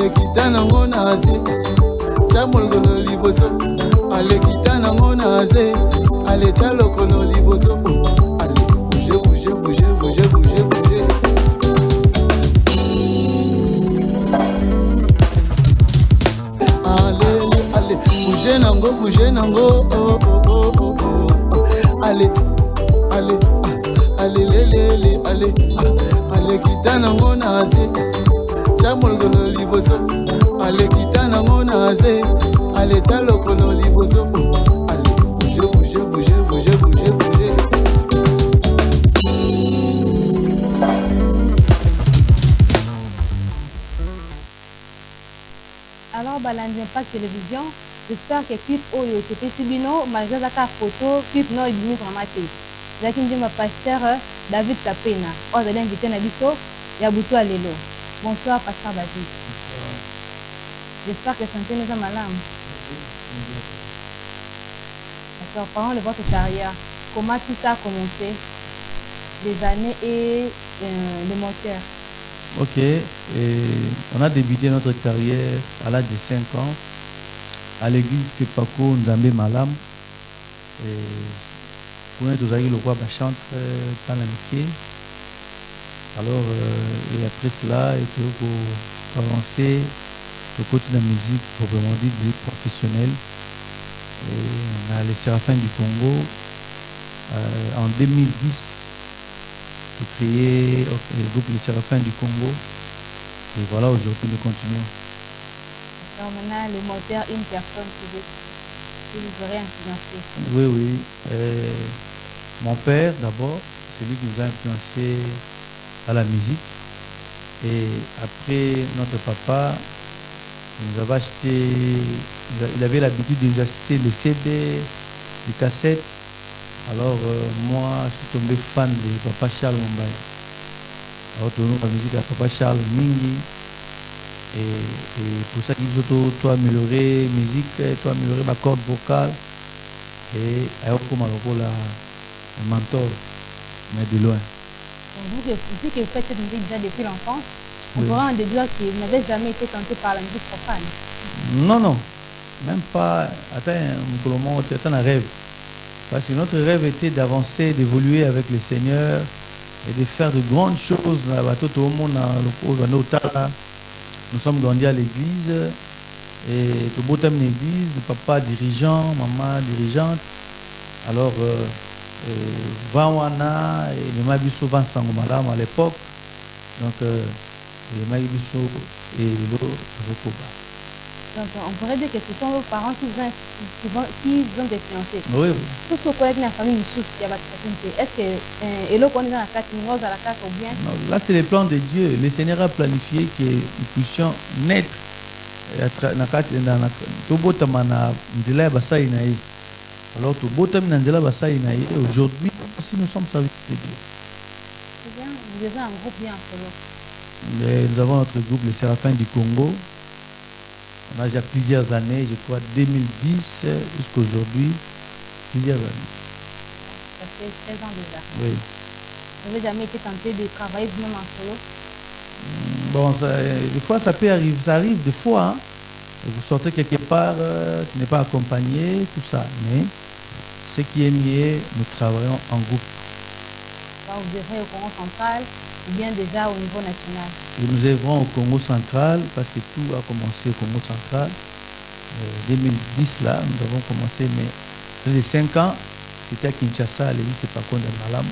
alekita nango naze chamolgono liboso alekita nango naze aleta lokolo liboso ale bouge bouge bouge bouge bouge bouge ale bouge nango oh oh oh oh ale lele alekita nango naze chamolgono liboso alekita nango naze aleta lokolo liboso ale bouge bouge bouge bouge bouge bouge. Alors balandi Impact Télévision, j'espère que clip oyo c'était Sibino malgré la photo clip no ebimi vraiment te. Zaki ndi ma pasteur David Kapena. On va l'inviter na biso ya butu alelo. Bonsoir pasteur David. Bonsoir. J'espère que santé nous a malam. D'accord, parlons de votre carrière. Comment tout ça a commencé? Les années et le moteur. Ok, et on a débuté notre carrière à l'âge de 5 ans à l'église Kepako Nzambe Malam. Pour nous, nous avons le roi chante dans l'amitié. Alors, et après cela, il faut avancer au côté de la musique, proprement dit, musique professionnelle. Et on a les Séraphins du Congo. En 2010, j'ai créé le groupe Les Séraphins du Congo. Et voilà, aujourd'hui, nous continuons. Alors maintenant, le moteur, une personne qui vous aurait influencé. Oui, oui. Mon père, d'abord, c'est lui qui nous a influencé à la musique. Et après, notre papa, il nous avait acheté, il avait l'habitude de nous acheter les CD, les cassettes. Alors, moi, je suis tombé fan de Papa Charles Mumbai. Alors, tout le monde, la musique à Papa Charles Mingi. Et pour ça qu'il faut améliorer la musique, améliorer ma corde vocale. Et comme un mentor, mais de loin. Vous dites que vous faites cette musique déjà depuis l'enfance. On pourrait en déduire que vous n'avez jamais été tenté par la musique profane. Non, non. Même pas. Attends, c'est un rêve. Parce que notre rêve était d'avancer, d'évoluer avec le Seigneur et de faire de grandes choses. Nous sommes grandis à l'église. Et tout beau thème l'église, le papa dirigeant, maman dirigeante. Alors, Vawana et les Mabiso Vansangomalam à l'époque. Donc, les Mabiso et l'autre Vokoba. Donc, on pourrait dire que ce sont vos parents qui vous ont influencé. Oui. Tout ce que vous connaissez dans la famille Moussous, il y a votre est-ce que l'eau qu'on est dans la carte, nous à la carte ou bien? Non, là, c'est le plan de Dieu. Le Seigneur a planifié que nous puissions naître. Alors, aujourd'hui, si nous sommes serviteurs de Dieu. C'est bien, vous avez un groupe bien en solo. Nous avons notre groupe, les Séraphins du Congo. On a déjà plusieurs années, je crois 2010 jusqu'à aujourd'hui, plusieurs années. Ça fait 13 ans déjà. Oui. Vous n'avez jamais été tenté de travailler vous-même en solo? Bon, des fois ça peut arriver, ça arrive des fois. Hein. Vous sortez quelque part, tu n'es pas accompagné, tout ça. Mais ce qui est mieux, nous travaillons en groupe. Vous œuvrez au Congo central ou bien déjà au niveau national? Et nous œuvrons au Congo central parce que tout a commencé au Congo central. 2010 là, nous avons commencé, mais dans les 5 ans, c'était à Kinshasa, à l'église de Pako de Malam.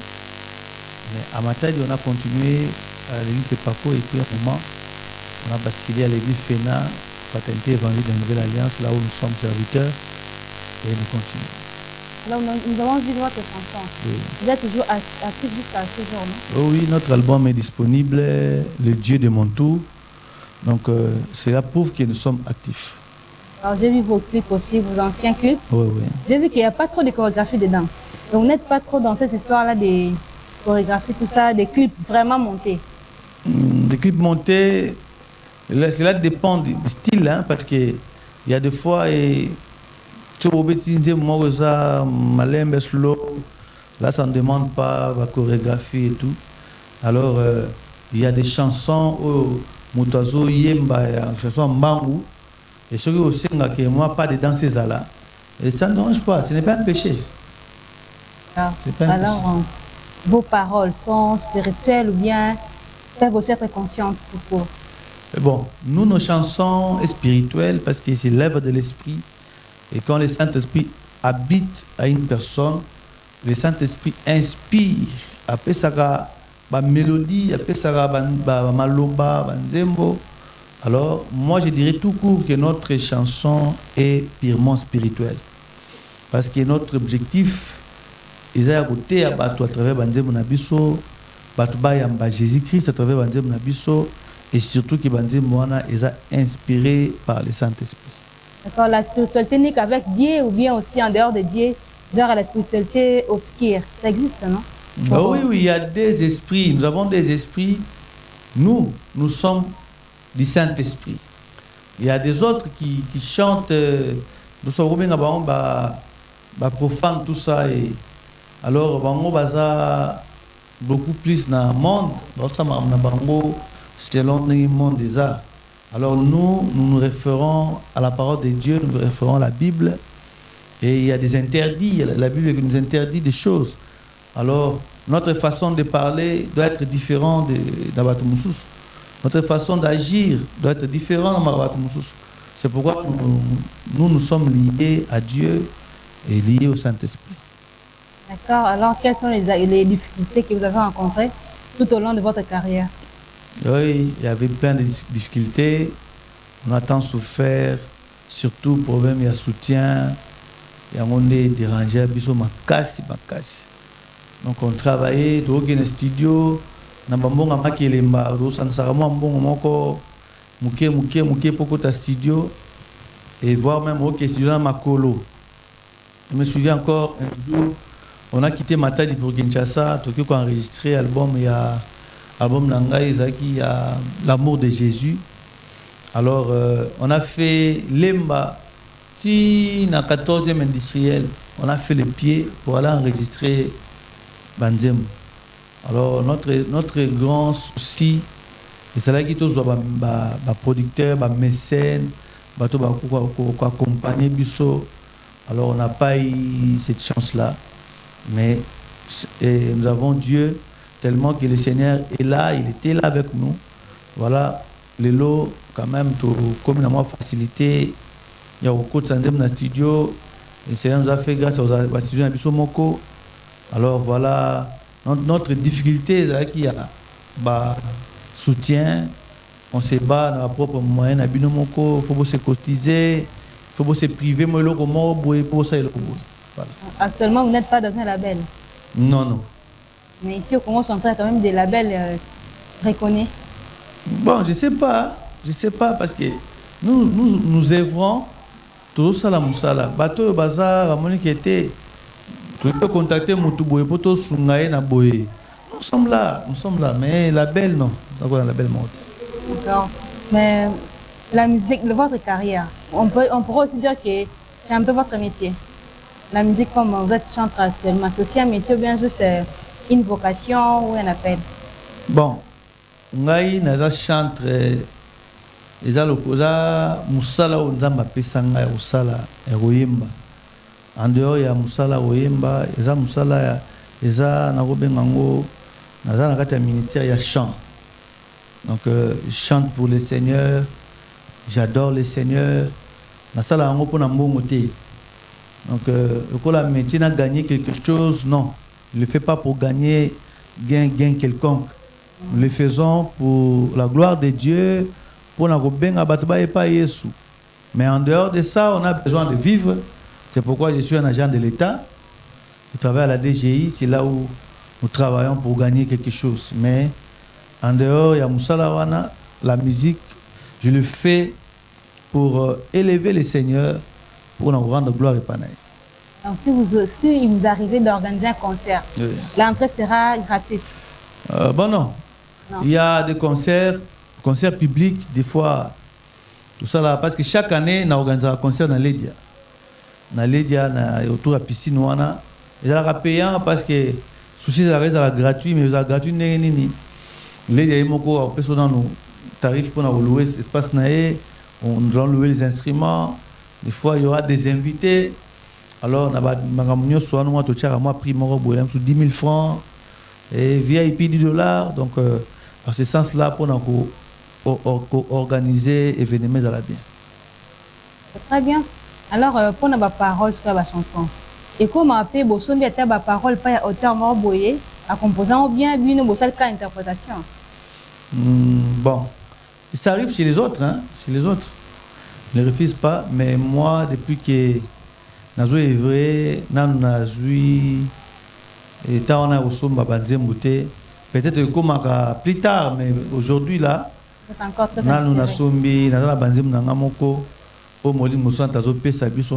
Mais à Matadi, on a continué à l'église de Pako et puis à un moment, on a basculé à l'église Fena, fraternité évangélique de la Nouvelle Alliance, là où nous sommes serviteurs, et nous continuons. Alors, nous avons vu votre chanson. Oui. Vous êtes toujours actif jusqu'à ce jour, non? Oh oui, notre album est disponible, Le Dieu de mon tour. Donc, cela prouve que nous sommes actifs. Alors, j'ai vu vos clips aussi, vos anciens clips. Oui, oui. J'ai vu qu'il n'y a pas trop de chorégraphie dedans. Donc, vous n'êtes pas trop dans cette histoire-là des chorégraphies, tout ça, des clips vraiment montés. Des clips montés, cela dépend du style, hein, parce qu'il y a des fois, là, ça ne demande pas la chorégraphie et tout. Alors, il y a des chansons où moutazo yemba ya chanson mbangu et ceux qui aussi que moi pas de danser ça là et ça ne dérange pas, ce n'est pas un péché. Alors, pas un péché. Vos paroles sont spirituelles ou bien peuvent aussi être conscientes pour vous? Bon, nous, nos chansons spirituelles, parce que c'est l'œuvre de l'Esprit. Et quand le Saint-Esprit habite à une personne, le Saint-Esprit inspire. Après ça, la mélodie, après ça, la maloba, la nzembo. Alors, moi, je dirais tout court que notre chanson est purement spirituelle. Parce que notre objectif, ils ont à côté à travers Banzembo Nabiso, Jésus-Christ à travers Banzembo Nabiso. Et surtout que Banzé Moana est inspiré par le Saint-Esprit. D'accord, la spiritualité n'est qu'avec Dieu ou bien aussi en dehors de Dieu, genre la spiritualité obscure, ça existe, non? Oui, il y a des esprits, nous avons des esprits, nous sommes du Saint-Esprit. Il y a des autres qui chantent, nous sommes profanes, tout ça, et alors beaucoup plus dans le monde, selon le monde des arts. Alors nous référons à la parole de Dieu, nous référons à la Bible. Et il y a des interdits, la Bible nous interdit des choses. Alors notre façon de parler doit être différente d'Abatumoussous. Notre façon d'agir doit être différente d'Abatumoussous. C'est pourquoi nous sommes liés à Dieu et liés au Saint-Esprit. D'accord. Alors quelles sont les difficultés que vous avez rencontrées tout au long de votre carrière? Oui, il y avait plein de difficultés. On a tant souffert, surtout problème, il y a soutien, il y a un dérangé, il makasi. Donc on travaillait dans un studio, na bambonga makelemba, rosansaramo mbongo moko, muke poko ta studio, et voir même au studio na makolo. Je me souviens encore un jour, on a quitté Matadi pour Kinshasa, Tokyo pour enregistrer l'album, il y a album Nangai Zaki, il y a l'amour de Jésus. Alors on a fait Lemba, si na 14e industriel, on a fait le pied pour aller enregistrer Banzem. Alors notre grand souci, c'est là qu'il y a producteur, mécène, accompagner Bisso. Alors on n'a pas eu cette chance-là, mais nous avons Dieu tellement que le Seigneur est là, il était là avec nous. Voilà, les lots quand même, comme la facilité, il y a beaucoup de dans le studio, le Seigneur nous a fait grâce aux studios à Bisso Moko. Alors voilà, notre difficulté, c'est qu'il y a soutien, on se bat dans nos propres moyens, il faut se cotiser, il faut se priver, Actuellement, vous n'êtes pas dans un label? Non. Mais ici au Congo central, quand même des labels reconnus. Bon, je sais pas parce que nous œuvrons tout ça la musala. Bateau bazar, amoni qui était, tu peux contacter Moutouboye pour tout sungaye na boye. Nous sommes là, mais label non, d'accord, label monte. D'accord. Mais la musique de votre carrière, on pourrait aussi dire que c'est un peu votre métier. La musique, comme vous êtes chanteur actuellement, c'est aussi un métier ou bien juste une vocation ou un appel? Bon, ngai naza chantre eza lokoza musala o nzamba pesa ngai osala ekoyemba. En dehors ya musala oyemba, eza musala eza nakobenga ngo naza na kati ya ministère ya chant. Donc je chante pour le Seigneur, j'adore le Seigneur. Nasala yango pona mbongo te. Donc quand la métier n'a gagné quelque chose, non. Ne le fait pas pour gagner gain quelconque. Nous le faisons pour la gloire de Dieu, pour la benga batuba et pas Yesu. Mais en dehors de ça, on a besoin de vivre. C'est pourquoi je suis un agent de l'État. Je travaille à la DGI, c'est là où nous travaillons pour gagner quelque chose. Mais en dehors, il y a Moussalawana, la musique, je le fais pour élever le Seigneur, pour nous rendre gloire et panaï. Donc si vous arrivez d'organiser un concert, oui, l'entrée sera gratuite? Bon non. Il y a des concerts publics, des fois, tout ça là, parce que chaque année, on organise un concert dans l'Edia. Dans l'Edia, autour de la piscine, ils sont payants parce que souci de la gratuit, mais ils sont gratuits. L'Edia est moko, après ça, tarif pour louer l'espace naé, on doit louer les instruments. Des fois, il y aura des invités. Alors, on a pris mon sous 10 000 francs et VIP $10. Donc, en ce sens-là, pour organiser événements à la bien. Très bien. Alors, pour la parole sur la chanson, et comment appeler Bosombi à la parole, pas à auteur morboyé, à composant ou bien, une cas interprétation. Bon, ça arrive chez les autres, hein, chez les autres. Je ne refuse pas, mais moi, depuis que Nazo est vrai, Nazoui, et tant on a aussi peut-être comme plus tard, mais aujourd'hui là, on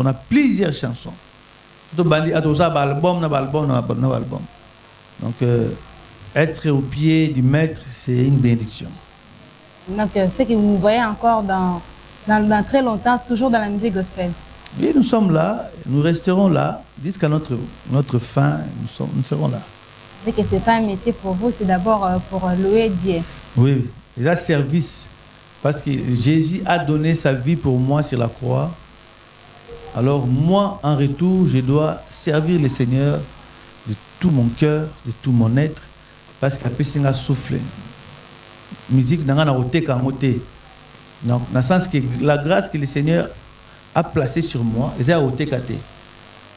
a plusieurs chansons. Donc, être au pied du maître, c'est une bénédiction. Donc, c'est que vous voyez encore dans très longtemps, toujours dans la musique gospel. Oui, nous sommes là, nous resterons là, jusqu'à notre fin, nous serons là. C'est que ce n'est pas un métier pour vous, c'est d'abord pour louer Dieu. Oui, déjà service. Parce que Jésus a donné sa vie pour moi sur la croix. Alors moi, en retour, je dois servir le Seigneur de tout mon cœur, de tout mon être, parce qu'il a soufflé. Musique, dans le sens que la grâce que le Seigneur a placée sur moi, c'est à ôter.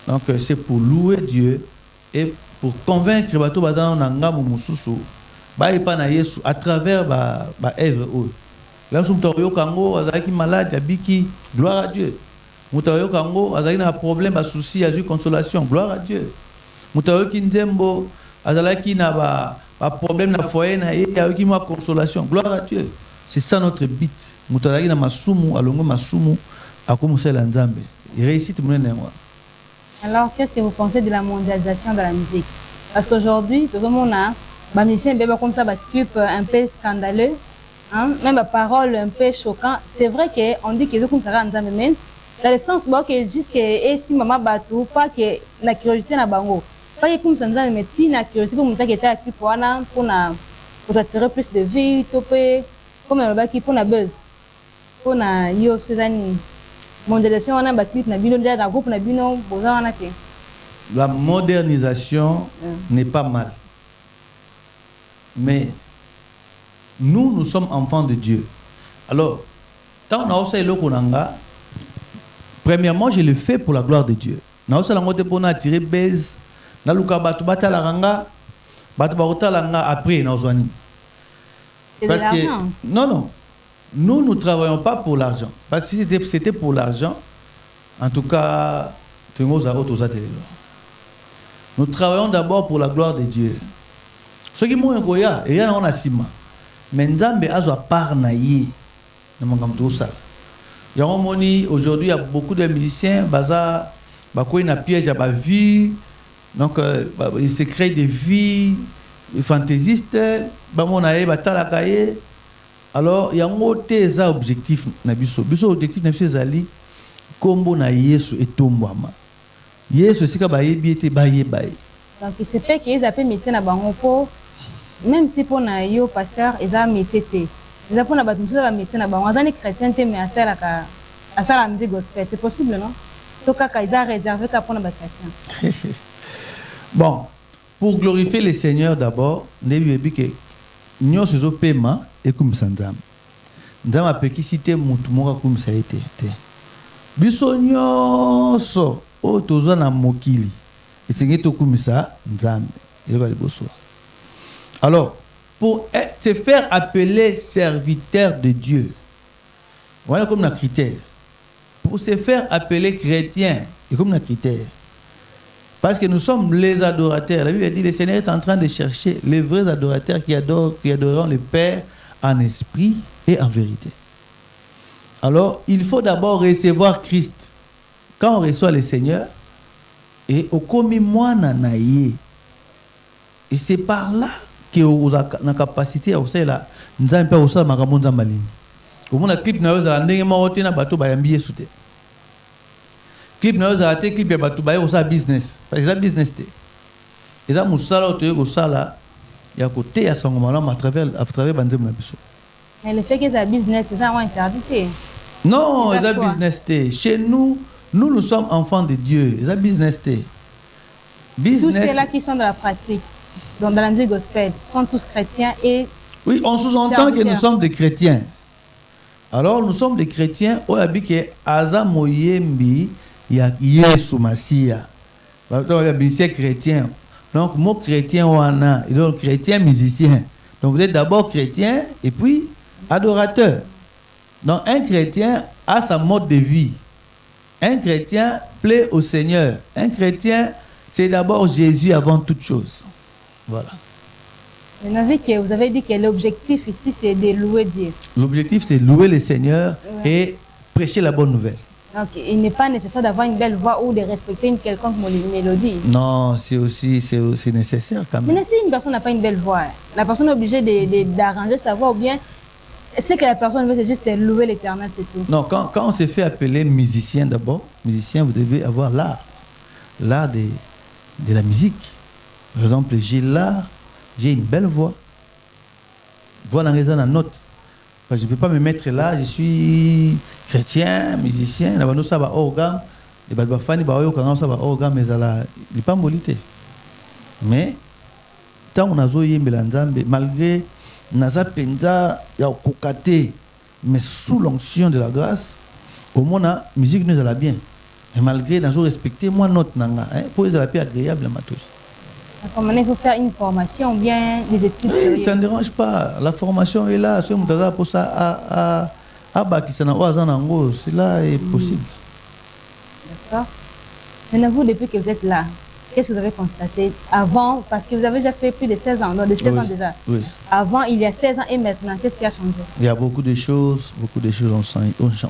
Donc c'est pour louer Dieu et pour convaincre les bateaux à travers ma œuvre. Là, nous sommes malade, gloire à Dieu. Moutayo Kango, Azaki na problème, a souci, a eu consolation, gloire à Dieu. Moutayo Kinzembo, Azalaki na ba problème na foyer na et a eu consolation, gloire à Dieu. C'est ça notre but. Moutayo na masumu, alongo masumu, a commencé l'anzambe. Il réussit tout le monde. Alors, qu'est-ce que vous pensez de la mondialisation de la musique? Parce qu'aujourd'hui, tout le monde a des musiciens comme ça, des clips un peu scandaleux, hein? Même des paroles un peu choquantes. C'est vrai qu'on dit que les gens comme ça, mais dans le sens que jusque si maman batou pas que la curiosité na bango pas que comme ça nous mais si la curiosité pour monter que ta clip pour attirer plus de vues topé comme on va qui pour na buzz pour na yo ce que ça ni mondialisation on a ba clip na bino dans groupe na bino boza on a que la modernisation n'est pas mal, mais nous sommes enfants de Dieu. Alors tant on a aussi le konanga. Premièrement, je le fais pour la gloire de Dieu. Na osala ngote pona attirer base, na luka batu batala ranga, batu bakotala nga après na ozwani. Parce que non, nous ne travaillons pas pour l'argent. Parce que si c'était pour l'argent, en tout cas, nous travaillons d'abord pour la gloire de Dieu. Ce qui m'ont envoyé, et on a sima. Mais Nzambe azo part na ye, na mangam tout ça. Aujourd'hui, il y a beaucoup de musiciens qui ont un piège à la vie, donc ils se créent des vies fantaisistes. Alors, il y a un autre objectif. L'objectif c'est combo na Yesu et tombama. Yesu c'est que baye. Donc, il se fait qu'ils appellent métier na bango, même si pour na yo pasteur, ils ont métier. Les gens qui ont métier na bango, ils chrétiens mais à ça la musique gospel, c'est possible non? Donc ils ont réservé pour les chrétiens. Bon, pour glorifier le Seigneur d'abord, nous avons dit que nous sommes au paiement et comme ça nous avons pu citer mutumoka comme ça a été. Bisonyo so o tozo na mokili. Et c'est que comme ça nzambe. Alors pour se faire appeler serviteur de Dieu, voilà comme un critère. Pour se faire appeler chrétien, c'est comme un critère. Parce que nous sommes les adorateurs. La Bible dit que le Seigneur est en train de chercher les vrais adorateurs qui adoreront le Père en esprit et en vérité. Alors, il faut d'abord recevoir Christ. Quand on reçoit le Seigneur, et au commis moi nanaye. Et c'est par là que vous avez la capacité à faire la nzambe pa osala makambo nzamba lini. Au moins la clip na yo za ndenge mo otena bato ba yambi yesu te. Clip na yo za te clip ya bato ba yo sa business. Parce que business te. Et ça musala otoyo ko sala ya côté ya sango malama à travers banzembo na biso. Mais le fait que c'est un business, c'est ça interdit. Non, C'est c'est un choix. business. Chez nous, nous sommes enfants de Dieu. C'est un business. Tous Business. ceux-là qui sont dans la pratique, donc dans la musique gospel, sont tous chrétiens et Oui, on sous-entend que nous sommes des chrétiens. Alors, nous sommes des chrétiens. On a dit que Aza Moyembi, il y a Yesu Masia. Donc, il y a des chrétiens. Donc, mot chrétien, on a. Et donc, chrétien, musicien. Donc, vous êtes d'abord chrétien et puis adorateur. Donc, un chrétien a sa mode de vie. Un chrétien plaît au Seigneur. Un chrétien, c'est d'abord Jésus avant toute chose. Voilà. vous avez dit que l'objectif ici, c'est de louer Dieu. L'objectif, c'est louer le Seigneur et prêcher la bonne nouvelle. Donc, il n'est pas nécessaire d'avoir une belle voix ou de respecter une quelconque mélodie. Non, c'est nécessaire quand même. Mais si une personne n'a pas une belle voix, la personne est obligée d'arranger sa voix ou bien ce que la personne veut, c'est juste louer l'Éternel, c'est tout. Non, quand on s'est fait appeler musicien d'abord, musicien, vous devez avoir l'art. L'art de la musique. Par exemple, j'ai l'art, j'ai une belle voix. Voix dans raison la note. Je ne peux pas me mettre là, je suis chrétien, musicien, ça va organe, les balbafani ba oyo ça va organe mais il n'est pas molité. Mais tant on a zoyé melanzambe malgré naza penza ya kokate mais sous l'onction de la grâce au moins la musique nous allait bien. Et malgré nazo respecter moi note nanga pour les plus agréable matou. Comment il faut faire une formation ou bien des études? Oui, ça ne dérange pas. La formation est là. Si on a pour ça, cela est possible. D'accord. Maintenant, vous, depuis que vous êtes là, qu'est-ce que vous avez constaté avant? Parce que vous avez déjà fait plus de 16 ans, non, de 16 ans déjà. Oui. Avant, il y a 16 ans et maintenant, qu'est-ce qui a changé? Il y a beaucoup de choses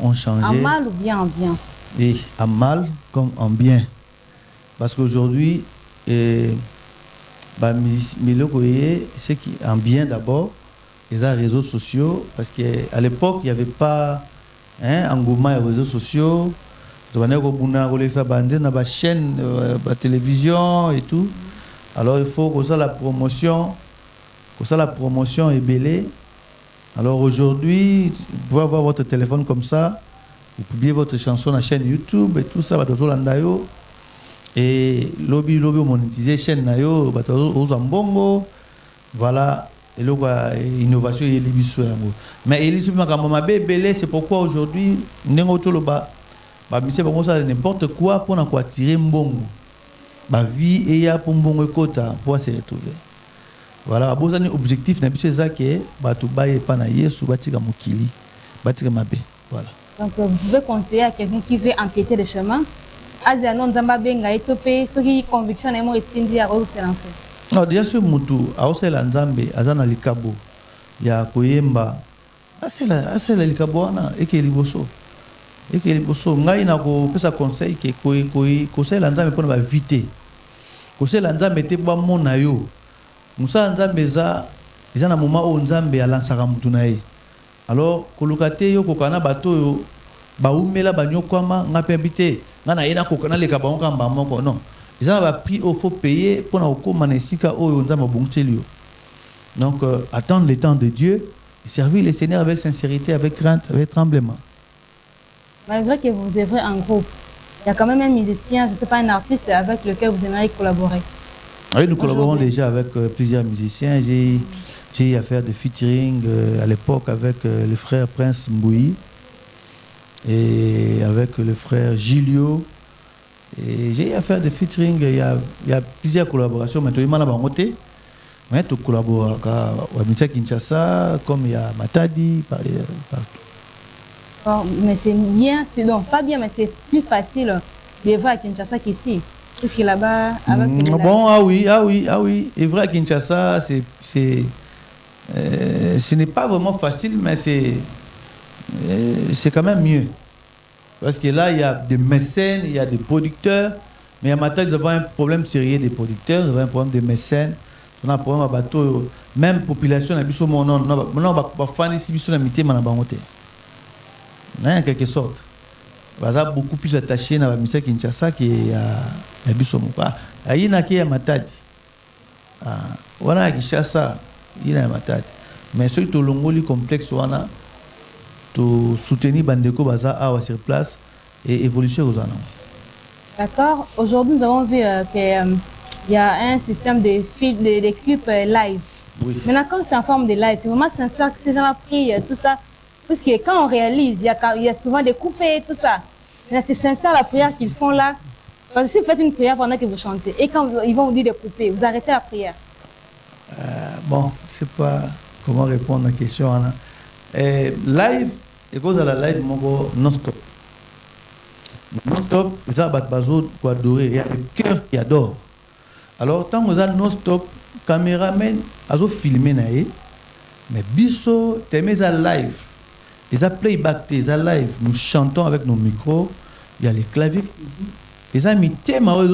ont changé. En mal ou bien en bien? Et en mal comme en bien. Parce qu'aujourd'hui, c'est qui en bien d'abord les réseaux sociaux parce qu'à l'époque il n'y avait pas engouement aux réseaux sociaux la chaîne la télévision et tout alors il faut que ça la promotion est belle. Alors aujourd'hui vous pouvez avoir votre téléphone comme ça, vous publiez votre chanson sur la chaîne YouTube et tout ça va dans l'andayo. Et lobby monétiser chaîne nayo aux ambongo voilà et le innovation et libiso mais il c'est pourquoi aujourd'hui n'engo to loba ba mise ba ça n'importe quoi pour attirer mbongo ba vie et ya pour mbongo kota pour se retrouver voilà bozani objectif na biso ezake ba to baye pa na Yesu batika mokili batika mabe voilà. Donc vous pouvez conseiller à quelqu'un qui veut empiéter le chemin non déjà ce mutu aosela nzambe azana likabo ya koyemba asela likabo wana eke liboso ngai na ko pesa conseil ke kosela nzambe pona ba vite kosela nzambe te ba mona yo musa nzambe eza na moment o nzambe alansaka mutu na ye alors kolukate yo kokana bato yo baumela banyokwama ngapembite ngana yena kokana leka bango moko non ils ont prix au faut payer pour na okoma na sika oyo nzambe bongteli yo. Donc attendre le temps de Dieu et servir le Seigneur avec sincérité, avec crainte, avec tremblement. Malgré que vous œuvrez en groupe, il y a quand même un musicien, je ne sais pas, un artiste avec lequel vous aimeriez collaborer. Oui, nous collaborons déjà avec plusieurs musiciens. J'ai eu à faire des featuring à l'époque avec le frère Prince Mbouyi et avec le frère Gilio. Et j'ai eu à faire des featuring. Il y a plusieurs collaborations. Maintenant, il y a des mais tu collabores avec Kinshasa, comme il y a Matadi, partout. Oh, mais c'est bien, c'est donc pas bien, mais c'est plus facile de voir à Kinshasa qu'ici. Parce que là-bas, avec bon, ah oui. Et vrai à Kinshasa, ce n'est pas vraiment facile, mais c'est quand même mieux. Parce que là, il y a des mécènes, il y a des producteurs. Mais à Matadi, nous avons un problème sérieux des producteurs, nous avons un problème de mécènes. On a un problème à bateau. Même la population, on a en quelque sorte. On a beaucoup plus attaché à la mission Kinshasa qu'à Bissomouka. Il y a Matadi. On a Kinshasa, il y a Matadi. Mais ceux qui ont le complexe, to soutenir Bandeko Baza à sur place et évolution aux années. D'accord. Aujourd'hui, nous avons vu qu'il y a un système de clips live. Oui. Maintenant, comme c'est en forme de live, c'est vraiment sincère que ces gens prient tout ça. Parce que quand on réalise, il y a souvent des coupés, tout ça. C'est sincère la prière qu'ils font là. Parce que si vous faites une prière pendant que vous chantez, et quand ils vont vous dire de couper, vous arrêtez la prière. Bon, je ne sais pas comment répondre à la question. Live, et cause de la live, non-stop. Non-stop, vous avez besoin pour adorer. Il y a le cœur qui adore. Alors, tant que vous avez non-stop, caméraman, vous filmez, mais biso, tu mets ça live. Ils ont playback, ils ont live. Nous chantons avec nos micros. Il y a les claviers. Ils ont mis thème à eux.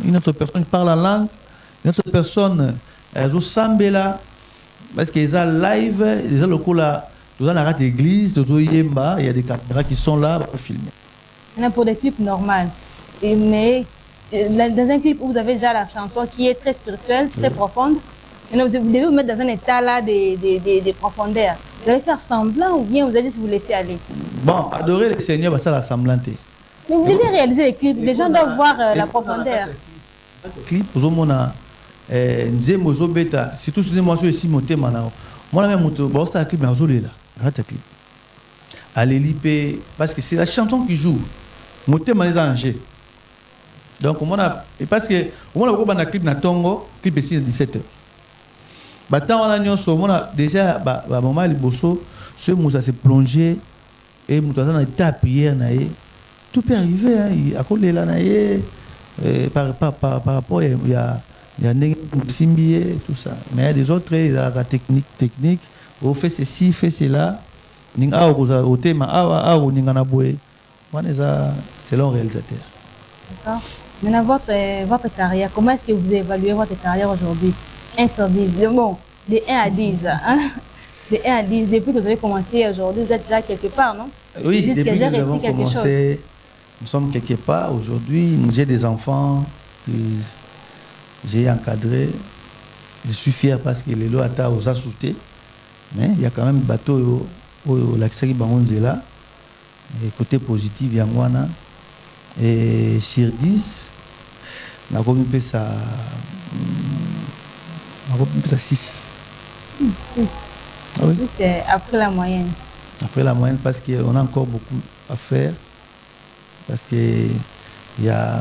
Une autre personne parle la langue. Une autre personne, ils ont sambela. Parce qu'ils ont live. Ils ont le coup là. Ils ont la rate église. Il y a des caméras qui sont là pour filmer. Maintenant, pour des clips normaux. Mais dans un clip où vous avez déjà la chanson qui est très spirituelle, très profonde. Vous devez vous mettre dans un état là de profondeur. Vous allez faire semblant ou bien vous allez juste vous laisser aller? Bon, adorer le Seigneur, ça la semblante. Mais vous devez réaliser les clips. Les gens doivent voir la profondeur. Clip, vous avez un bêta. Surtout si vous avez un clip, moi, même un clip, clip. Allez liper, parce que c'est la chanson qui joue. Moté les angers. Donc, parce que on a un clip na Tongo, clip ici à 17h. On a déjà moment liboso, ce Moussa s'est plongé et Moussa a été à prière. Tout peut arriver, à cause de là, par rapport, il y a des simbiés, tout ça. Mais il y a des autres, il y a la technique, on fait ceci, fait cela. Au thème, c'est le réalisateur. D'accord. Maintenant, votre carrière, comment est-ce que vous évaluez votre carrière aujourd'hui? 1 sur 10, bon, de 1 à 10. Hein? De 1 à 10, depuis que vous avez commencé aujourd'hui, vous êtes déjà quelque part, non? Oui, depuis que nous avons commencé, nous sommes quelque part. Aujourd'hui, j'ai des enfants que j'ai encadrés. Je suis fier parce que les lois ont assouté. Mais il y a quand même des bateaux au Laksari Bangonzela. Et côté positif, il y a Mwana. Et sur 10, on a commis ça. On a 6. 6. Ah oui. C'est après la moyenne. Après la moyenne, parce qu'on a encore beaucoup à faire. Parce que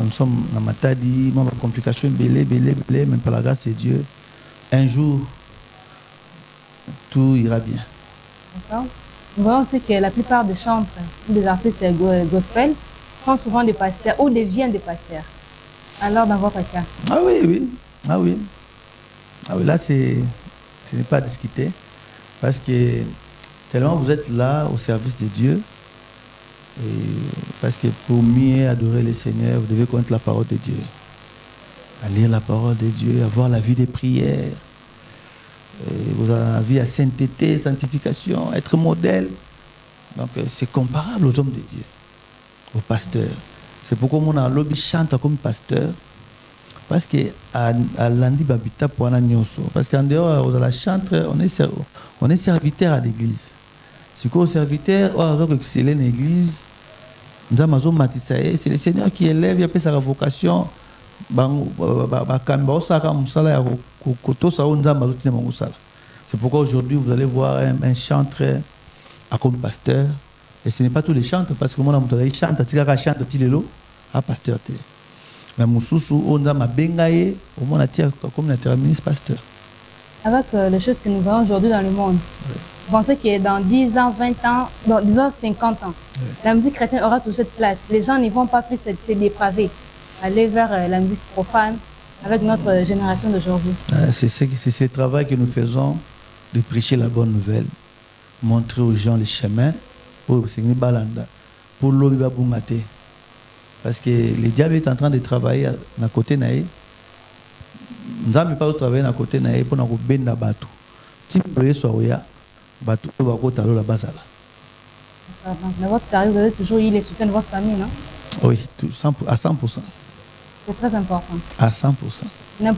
nous sommes dans Matadi, il y a des complications, mais par la grâce de Dieu, un jour, tout ira bien. D'accord. Nous voyons aussi que la plupart des chantres, des artistes gospel, sont souvent des pasteurs ou deviennent des pasteurs. Alors, dans votre cas? Ah oui. Ah oui, là, ce n'est pas à discuter. Parce que tellement vous êtes là au service de Dieu. Et parce que pour mieux adorer le Seigneur, vous devez connaître la parole de Dieu. À lire la parole de Dieu, avoir la vie des prières. Vous avez la vie à sainteté, sanctification, être modèle. Donc c'est comparable aux hommes de Dieu, aux pasteurs. C'est pourquoi mon lobby chante comme pasteur. Parce que à l'andi babita pour un nyonso. Parce qu'en dehors de la chante, on est serviteur à l'église. C'est quoi serviteur? C'est l'église. C'est le Seigneur qui élève, il a sa vocation. C'est pourquoi aujourd'hui vous allez voir un chanteur comme pasteur. Et ce n'est pas tous les chanteurs, parce que moi, je chante, à pasteur. Mais on a bengaye, au moins comme un ministre pasteur. Avec les choses que nous voyons aujourd'hui dans le monde, vous pensez que dans 10 ans, 20 ans, dans 10 ans, 50 ans, la musique chrétienne aura toujours cette place. Les gens n'y vont pas plus se dépraver, aller vers la musique profane avec notre génération d'aujourd'hui. C'est le travail que nous faisons de prêcher la bonne nouvelle, montrer aux gens les chemins pour l'Obiba Boumate. Parce que le diable est en train de travailler à côté naïe. Nous n'avons pas travailler à côté naïe pour nous benda bateau. Si vous voulez soya, bateau va côté la base là. Dans votre carrière, vous avez toujours eu les soutiens de votre famille, non? Oui, à 100%. C'est très important. À 100%.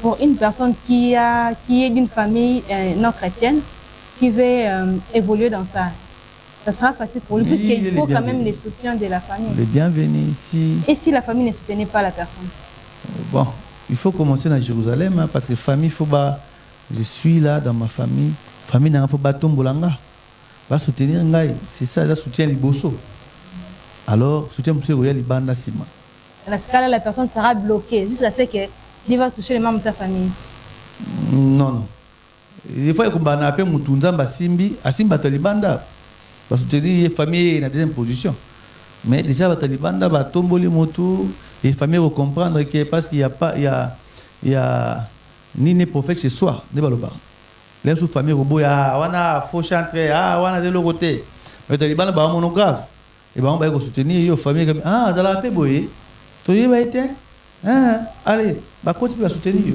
Pour une personne qui est d'une famille non chrétienne, qui veut évoluer dans ça, ça sera facile pour lui, puisqu'il faut quand même le soutien de la famille. Le bienvenu ici. Et si la famille ne soutenait pas la personne? Bon, il faut commencer dans Jérusalem, hein, parce que famille, faut pas. Je suis là dans ma famille. Famille, il faut pas tomber va soutenir ngai. C'est ça, ça soutient les bosso. Alors, soutien monsieur Royal Libanda Sima. Dans ce cas-là, la personne sera bloquée. Juste à ce qu'il va toucher les membres de ta famille. Non, non. Des fois, il y a un peu de Simbi, à Simba Talibanda. Parce que les familles dans la deuxième position. Mais déjà, les Talibanda va tomber les motos. Les familles vont comprendre que parce qu'il n'y a pas, il y a ni les prophètes chez soi, ne pas le bar. Les familles vont dire, ah, on a faux chanter, ah, on a de l'autre côté. Mais les Talibanda va monographe. Et ben on va soutenir les familles comme ah, dans la paix boye. Tu y vas être, ah, allez, bah continue à soutenir.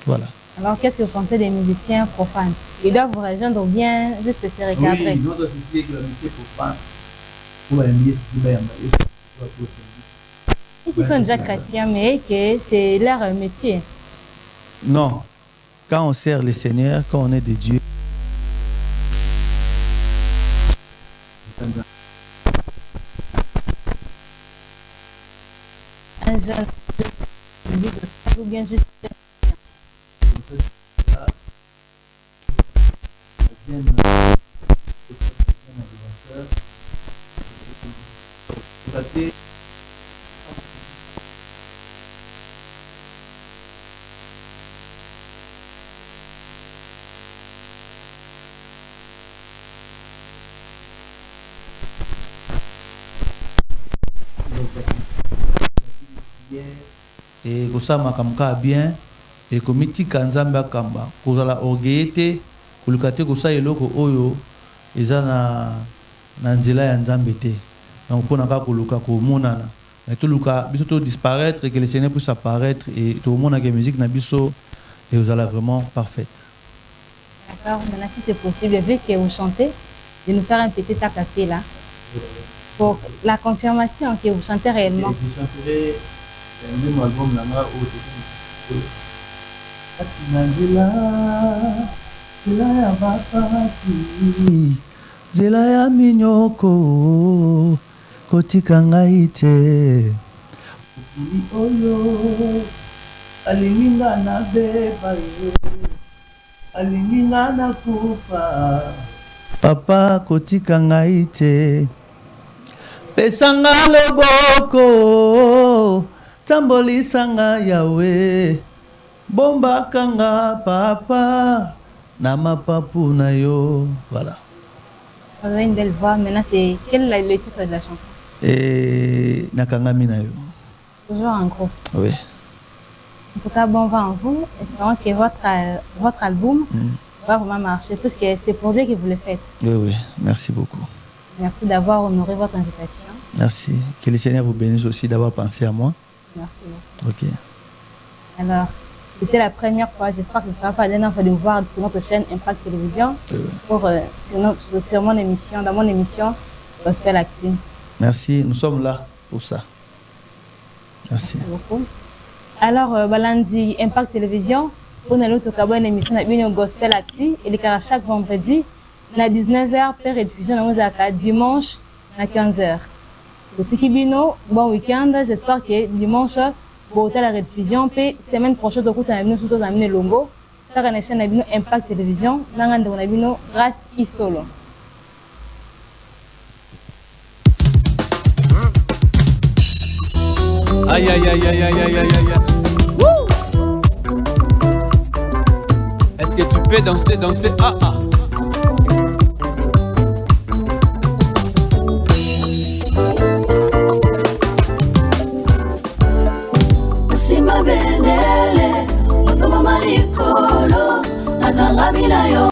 Voilà. Alors, qu'est-ce que vous pensez des musiciens profanes? Ils doivent vous rejoindre ou bien juste se recadrer? Oui, notre société que la musique profane, on va aimer ce qui Ils sont déjà chrétiens, mais que c'est leur métier. Non. Quand on sert le Seigneur, quand on est de Dieu. Un jeune ou bien juste et kosama kamka bien et komiti kanzamba kamba kozala orgueillité kolukate kosa eloko oyo eza na nzela ya nzambe te donc pona ka koluka komonana mais tout luka biso to disparaître et que le Seigneur puisse apparaître et tout le monde a que musique na biso et vous allez vraiment parfaite. D'accord, maintenant si c'est possible vu que vous chantez de nous faire un petit a cappella pour la confirmation que vous chantez réellement. Et vous chanterez un même album là-bas où Zela ya minyoko kotika ngai te oyo alinga na beba yo alinga na kufa papa kotika ngai te pesanga loboko tambolisanga yawe bombakanga papa na mapapu na yo. Voilà. Vous avez une belle voix. Maintenant, c'est quel est le titre de la chanson? Et nakanga mina yo. Toujours en gros. Oui. En tout cas, bon vent à vous. Espérons que votre album va vraiment marcher, puisque c'est pour Dieu que vous le faites. Oui, oui. Merci beaucoup. Merci d'avoir honoré votre invitation. Merci. Que le Seigneur vous bénisse aussi d'avoir pensé à moi. Merci. Ok. Alors, c'était la première fois. J'espère que ce ne sera pas la dernière fois de vous voir sur notre chaîne Impact Télévision pour sur mon émission, dans mon émission Gospel Active. Merci. Nous sommes là pour ça. Merci. Merci beaucoup. Alors, Balandi Impact Télévision, pour nous avons une émission de Gospel Active. Il est chaque vendredi à 19h, per rediffusion dimanche à 15h. Pour Tikibino, bon week-end. J'espère que dimanche, pour la rediffusion, puis semaine prochaine, nous allons amener Longo. Car on a une Impact Télévision, nous avons une grâce isolo. Aïe aïe aïe aïe aïe aïe aïe aïe. Est-ce que tu peux danser ah ah. Simba benele, otoma malikolo, nakanga mina yo.